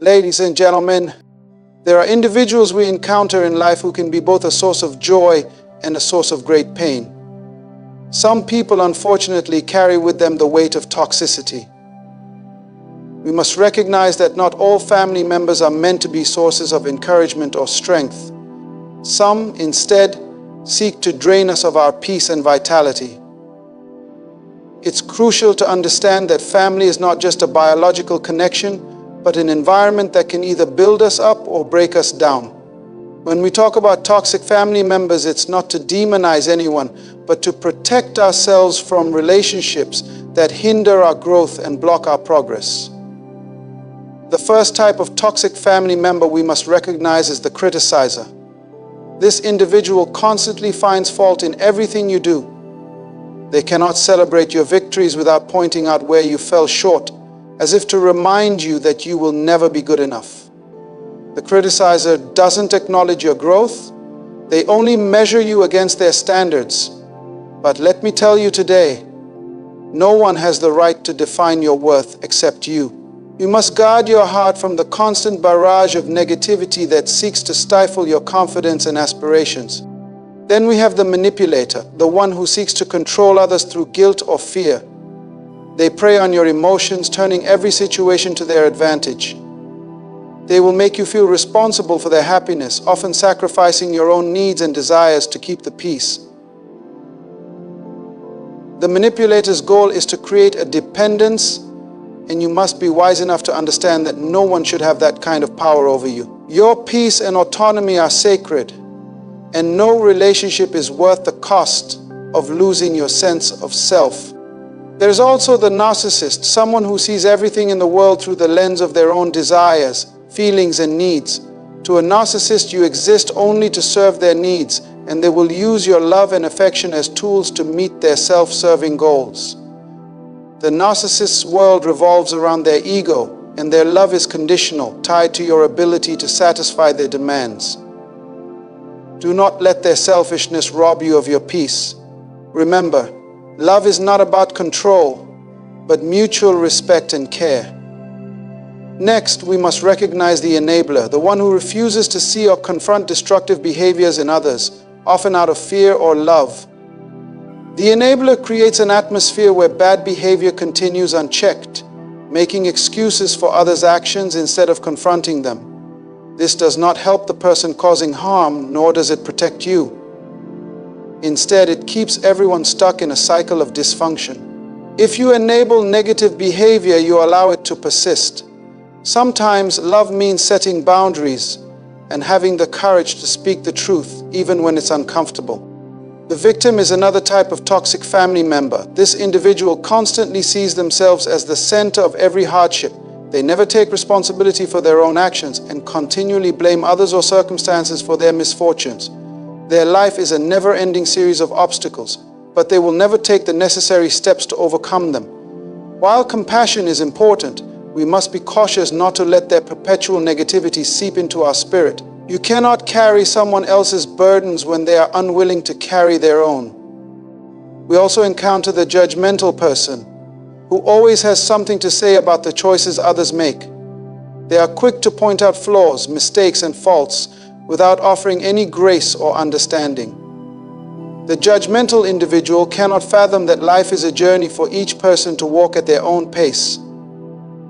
Ladies and gentlemen, there are individuals we encounter in life who can be both a source of joy and a source of great pain. Some people, unfortunately, carry with them the weight of toxicity. We must recognize that not all family members are meant to be sources of encouragement or strength. Some, instead, seek to drain us of our peace and vitality. It's crucial to understand that family is not just a biological connection, but an environment that can either build us up or break us down. When we talk about toxic family members, it's not to demonize anyone, but to protect ourselves from relationships that hinder our growth and block our progress. The first type of toxic family member we must recognize is the criticizer. This individual constantly finds fault in everything you do. They cannot celebrate your victories without pointing out where you fell short, as if to remind you that you will never be good enough. The criticizer doesn't acknowledge your growth. They only measure you against their standards. But let me tell you today, no one has the right to define your worth except you. You must guard your heart from the constant barrage of negativity that seeks to stifle your confidence and aspirations. Then we have the manipulator, the one who seeks to control others through guilt or fear. They prey on your emotions, turning every situation to their advantage. They will make you feel responsible for their happiness, often sacrificing your own needs and desires to keep the peace. The manipulator's goal is to create a dependence, and you must be wise enough to understand that no one should have that kind of power over you. Your peace and autonomy are sacred, and no relationship is worth the cost of losing your sense of self. There is also the narcissist, someone who sees everything in the world through the lens of their own desires, feelings, and needs. To a narcissist, you exist only to serve their needs, and they will use your love and affection as tools to meet their self-serving goals. The narcissist's world revolves around their ego, and their love is conditional, tied to your ability to satisfy their demands. Do not let their selfishness rob you of your peace. Remember, love is not about control, but mutual respect and care. Next, we must recognize the enabler, the one who refuses to see or confront destructive behaviors in others, often out of fear or love. The enabler creates an atmosphere where bad behavior continues unchecked, making excuses for others' actions instead of confronting them. This does not help the person causing harm, nor does it protect you. Instead, it keeps everyone stuck in a cycle of dysfunction. If you enable negative behavior, you allow it to persist. Sometimes love means setting boundaries and having the courage to speak the truth, even when it's uncomfortable. The victim is another type of toxic family member. This individual constantly sees themselves as the center of every hardship. They never take responsibility for their own actions and continually blame others or circumstances for their misfortunes. Their life is a never-ending series of obstacles, but they will never take the necessary steps to overcome them. While compassion is important, we must be cautious not to let their perpetual negativity seep into our spirit. You cannot carry someone else's burdens when they are unwilling to carry their own. We also encounter the judgmental person, who always has something to say about the choices others make. They are quick to point out flaws, mistakes, and faults without offering any grace or understanding. The judgmental individual cannot fathom that life is a journey for each person to walk at their own pace.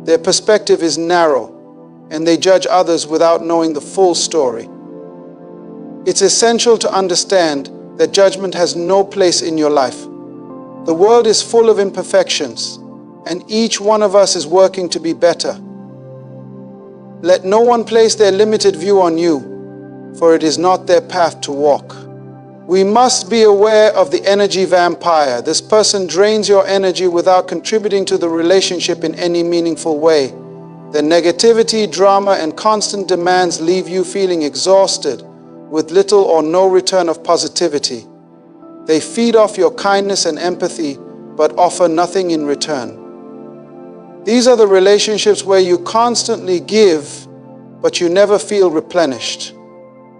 Their perspective is narrow, and they judge others without knowing the full story. It's essential to understand that judgment has no place in your life. The world is full of imperfections, and each one of us is working to be better. Let no one place their limited view on you, for it is not their path to walk. We must be aware of the energy vampire. This person drains your energy without contributing to the relationship in any meaningful way. The negativity, drama, and constant demands leave you feeling exhausted, with little or no return of positivity. They feed off your kindness and empathy, but offer nothing in return. These are the relationships where you constantly give, but you never feel replenished.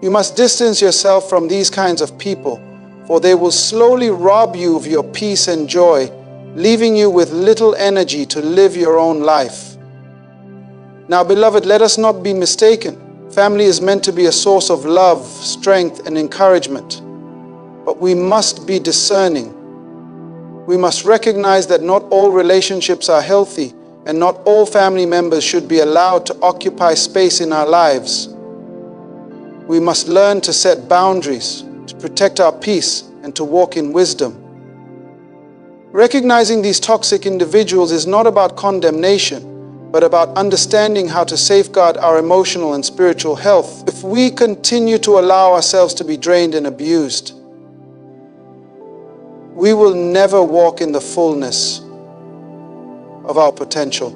You must distance yourself from these kinds of people, for they will slowly rob you of your peace and joy, leaving you with little energy to live your own life. Now, beloved, let us not be mistaken. Family is meant to be a source of love, strength, and encouragement. But we must be discerning. We must recognize that not all relationships are healthy, and not all family members should be allowed to occupy space in our lives. We must learn to set boundaries, to protect our peace, and to walk in wisdom. Recognizing these toxic individuals is not about condemnation, but about understanding how to safeguard our emotional and spiritual health. If we continue to allow ourselves to be drained and abused, we will never walk in the fullness of our potential.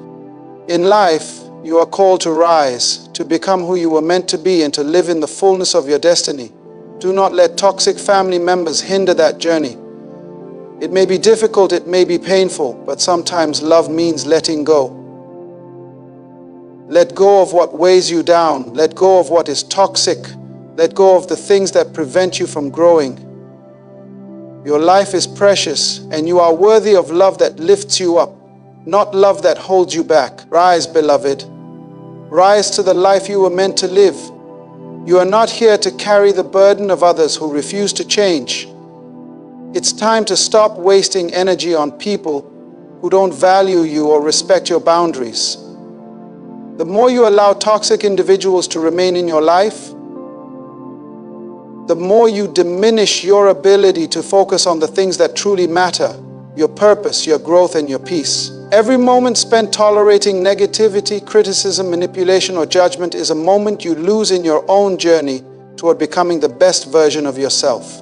In life, you are called to rise, to become who you were meant to be, and to live in the fullness of your destiny. Do not let toxic family members hinder that journey. It may be difficult, it may be painful, but sometimes love means letting go. Let go of what weighs you down. Let go of what is toxic. Let go of the things that prevent you from growing. Your life is precious, and you are worthy of love that lifts you up, not love that holds you back. Rise, beloved. Rise to the life you were meant to live. You are not here to carry the burden of others who refuse to change. It's time to stop wasting energy on people who don't value you or respect your boundaries. The more you allow toxic individuals to remain in your life, the more you diminish your ability to focus on the things that truly matter, your purpose, your growth, and your peace. Every moment spent tolerating negativity, criticism, manipulation, or judgment is a moment you lose in your own journey toward becoming the best version of yourself.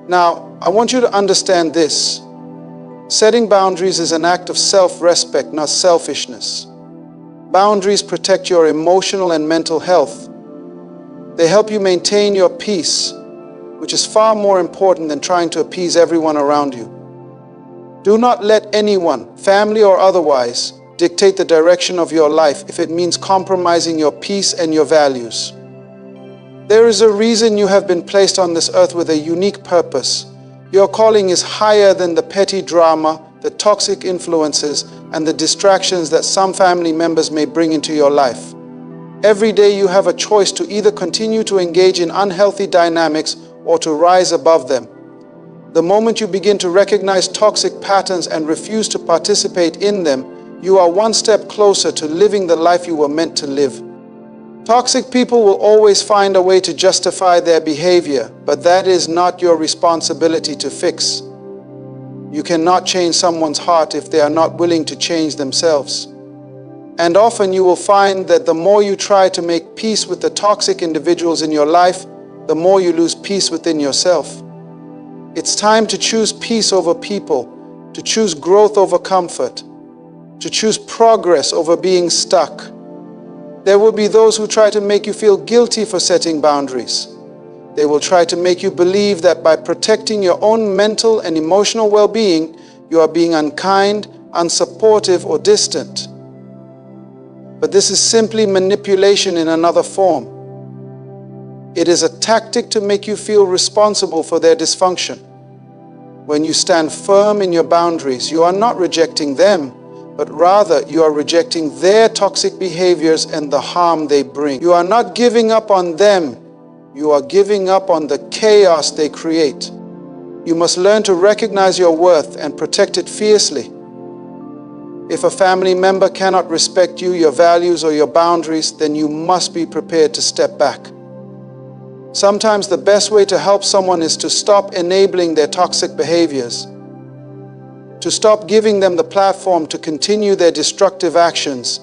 Now, I want you to understand this. Setting boundaries is an act of self-respect, not selfishness. Boundaries protect your emotional and mental health. They help you maintain your peace, which is far more important than trying to appease everyone around you. Do not let anyone, family or otherwise, dictate the direction of your life if it means compromising your peace and your values. There is a reason you have been placed on this earth with a unique purpose. Your calling is higher than the petty drama, the toxic influences, and the distractions that some family members may bring into your life. Every day you have a choice to either continue to engage in unhealthy dynamics or to rise above them. The moment you begin to recognize toxic patterns and refuse to participate in them, you are one step closer to living the life you were meant to live. Toxic people will always find a way to justify their behavior, but that is not your responsibility to fix. You cannot change someone's heart if they are not willing to change themselves. And often you will find that the more you try to make peace with the toxic individuals in your life, the more you lose peace within yourself. It's time to choose peace over people, to choose growth over comfort, to choose progress over being stuck. There will be those who try to make you feel guilty for setting boundaries. They will try to make you believe that by protecting your own mental and emotional well-being, you are being unkind, unsupportive, or distant. But this is simply manipulation in another form. It is a tactic to make you feel responsible for their dysfunction. When you stand firm in your boundaries, you are not rejecting them, but rather you are rejecting their toxic behaviors and the harm they bring. You are not giving up on them. You are giving up on the chaos they create. You must learn to recognize your worth and protect it fiercely. If a family member cannot respect you, your values, or your boundaries, then you must be prepared to step back. Sometimes the best way to help someone is to stop enabling their toxic behaviors, to stop giving them the platform to continue their destructive actions.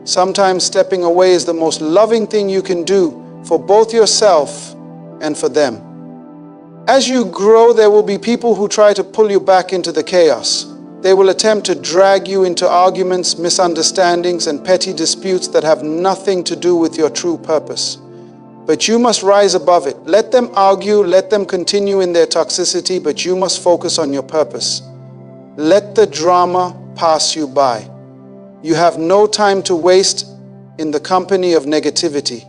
Sometimes stepping away is the most loving thing you can do for both yourself and for them. As you grow, there will be people who try to pull you back into the chaos. They will attempt to drag you into arguments, misunderstandings, and petty disputes that have nothing to do with your true purpose. But you must rise above it. Let them argue, let them continue in their toxicity, but you must focus on your purpose. Let the drama pass you by. You have no time to waste in the company of negativity.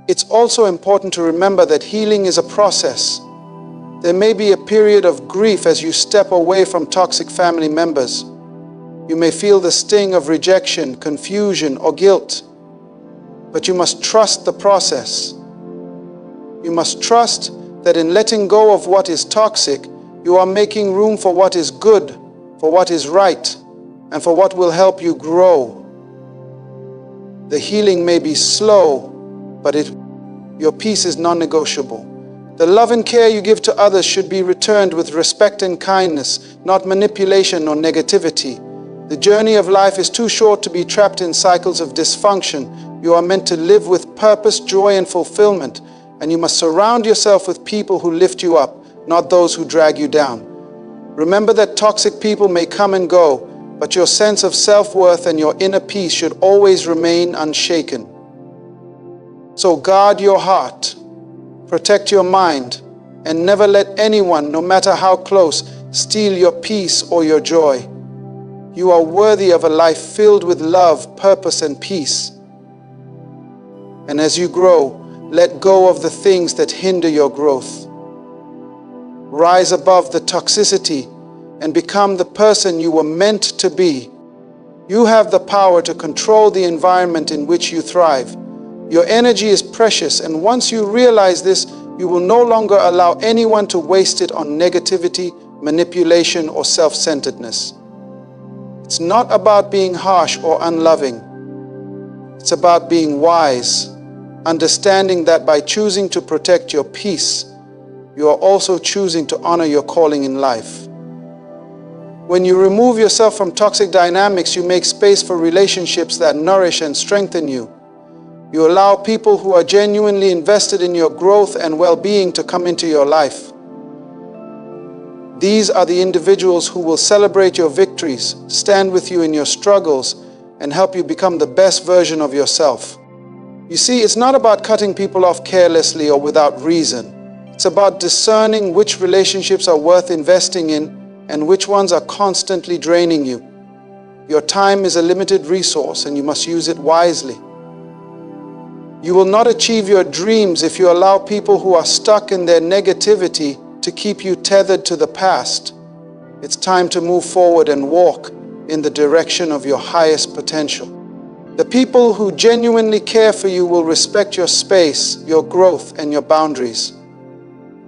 It's also important to remember that healing is a process. There may be a period of grief as you step away from toxic family members. You may feel the sting of rejection, confusion, or guilt, but you must trust the process. You must trust that in letting go of what is toxic, you are making room for what is good, for what is right, and for what will help you grow. The healing may be slow, but your peace is non-negotiable. The love and care you give to others should be returned with respect and kindness, not manipulation or negativity. The journey of life is too short to be trapped in cycles of dysfunction. You are meant to live with purpose, joy, and fulfillment, and you must surround yourself with people who lift you up, not those who drag you down. Remember that toxic people may come and go, but your sense of self-worth and your inner peace should always remain unshaken. So guard your heart, protect your mind, and never let anyone, no matter how close, steal your peace or your joy. You are worthy of a life filled with love, purpose, and peace. And as you grow, let go of the things that hinder your growth. Rise above the toxicity and become the person you were meant to be. You have the power to control the environment in which you thrive. Your energy is precious, and once you realize this, you will no longer allow anyone to waste it on negativity, manipulation, or self-centeredness. It's not about being harsh or unloving. It's about being wise, understanding that by choosing to protect your peace, you are also choosing to honor your calling in life. When you remove yourself from toxic dynamics, you make space for relationships that nourish and strengthen you. You allow people who are genuinely invested in your growth and well-being to come into your life. These are the individuals who will celebrate your victories, stand with you in your struggles, and help you become the best version of yourself. You see, it's not about cutting people off carelessly or without reason. It's about discerning which relationships are worth investing in and which ones are constantly draining you. Your time is a limited resource, and you must use it wisely. You will not achieve your dreams if you allow people who are stuck in their negativity to keep you tethered to the past. It's time to move forward and walk in the direction of your highest potential. The people who genuinely care for you will respect your space, your growth, and your boundaries.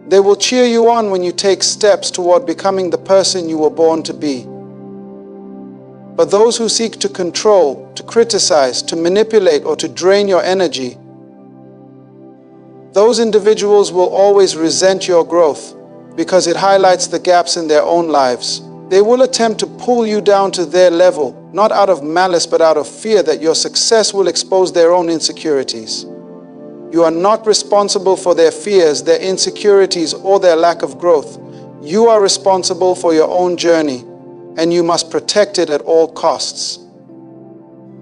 They will cheer you on when you take steps toward becoming the person you were born to be. But those who seek to control, to criticize, to manipulate, or to drain your energy, those individuals will always resent your growth because it highlights the gaps in their own lives. They will attempt to pull you down to their level, not out of malice but out of fear that your success will expose their own insecurities. You are not responsible for their fears, their insecurities, or their lack of growth. You are responsible for your own journey, and you must protect it at all costs.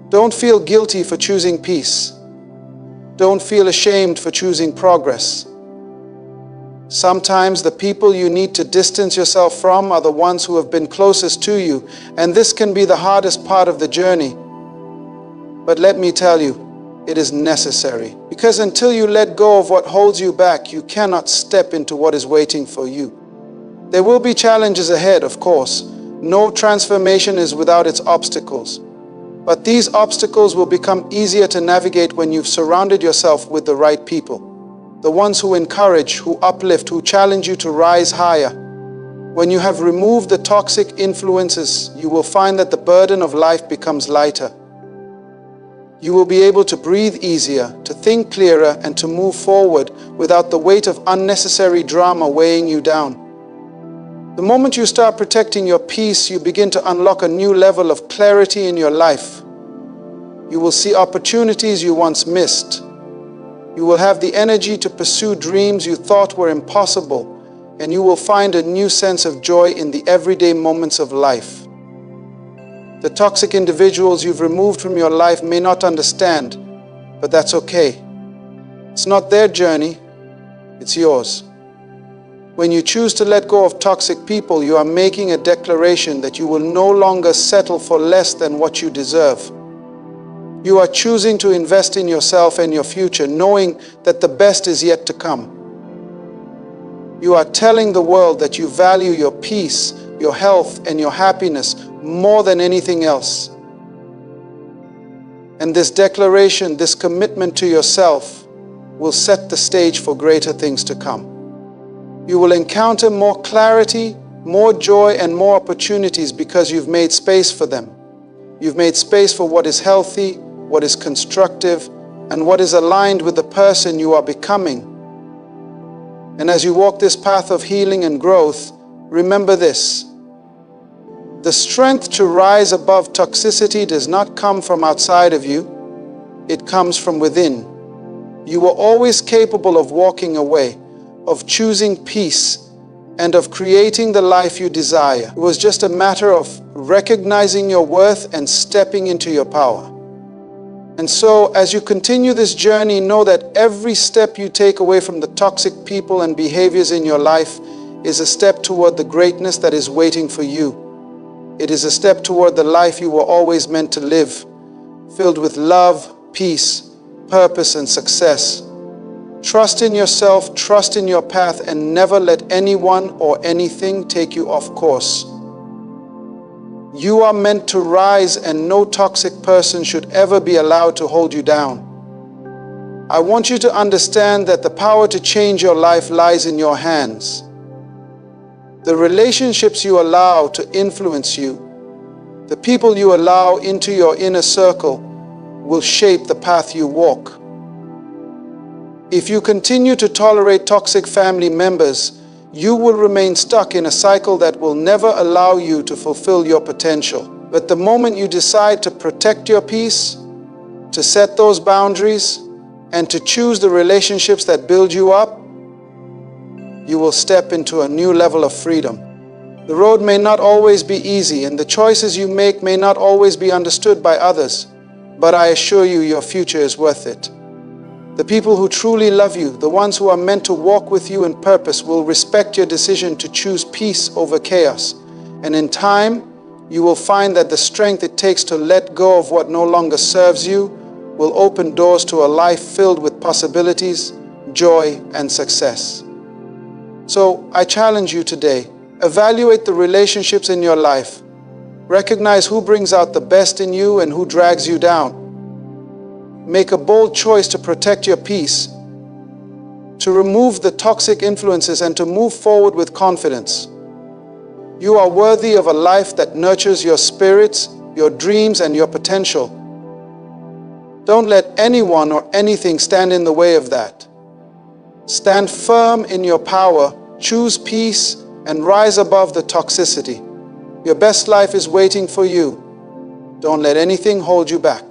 Don't feel guilty for choosing peace. Don't feel ashamed for choosing progress. Sometimes the people you need to distance yourself from are the ones who have been closest to you, and this can be the hardest part of the journey. But let me tell you, it is necessary, because until you let go of what holds you back, you cannot step into what is waiting for you. There will be challenges ahead, of course. No transformation is without its obstacles. But these obstacles will become easier to navigate when you've surrounded yourself with the right people. The ones who encourage, who uplift, who challenge you to rise higher. When you have removed the toxic influences, you will find that the burden of life becomes lighter. You will be able to breathe easier, to think clearer, and to move forward without the weight of unnecessary drama weighing you down. The moment you start protecting your peace, you begin to unlock a new level of clarity in your life. You will see opportunities you once missed. You will have the energy to pursue dreams you thought were impossible, and you will find a new sense of joy in the everyday moments of life. The toxic individuals you've removed from your life may not understand, but that's okay. It's not their journey, it's yours. When you choose to let go of toxic people, you are making a declaration that you will no longer settle for less than what you deserve. You are choosing to invest in yourself and your future, knowing that the best is yet to come. You are telling the world that you value your peace, your health, and your happiness more than anything else. And this declaration, this commitment to yourself, will set the stage for greater things to come. You will encounter more clarity, more joy, and more opportunities because you've made space for them. You've made space for what is healthy, what is constructive, and what is aligned with the person you are becoming. And as you walk this path of healing and growth, remember this: the strength to rise above toxicity does not come from outside of you, it comes from within. You are always capable of walking away, of choosing peace, and of creating the life you desire. It was just a matter of recognizing your worth and stepping into your power. And so, as you continue this journey, know that every step you take away from the toxic people and behaviors in your life is a step toward the greatness that is waiting for you. It is a step toward the life you were always meant to live, filled with love, peace, purpose, and success. Trust in yourself, trust in your path, and never let anyone or anything take you off course. You are meant to rise, and no toxic person should ever be allowed to hold you down. I want you to understand that the power to change your life lies in your hands. The relationships you allow to influence you, the people you allow into your inner circle, will shape the path you walk. If you continue to tolerate toxic family members, you will remain stuck in a cycle that will never allow you to fulfill your potential. But the moment you decide to protect your peace, to set those boundaries, and to choose the relationships that build you up, you will step into a new level of freedom. The road may not always be easy, and the choices you make may not always be understood by others, but I assure you your future is worth it. The people who truly love you, the ones who are meant to walk with you in purpose, will respect your decision to choose peace over chaos. And in time, you will find that the strength it takes to let go of what no longer serves you will open doors to a life filled with possibilities, joy, and success. So I challenge you today, evaluate the relationships in your life. Recognize who brings out the best in you and who drags you down. Make a bold choice to protect your peace, to remove the toxic influences, and to move forward with confidence. You are worthy of a life that nurtures your spirits, your dreams, and your potential. Don't let anyone or anything stand in the way of that. Stand firm in your power, choose peace, and rise above the toxicity. Your best life is waiting for you. Don't let anything hold you back.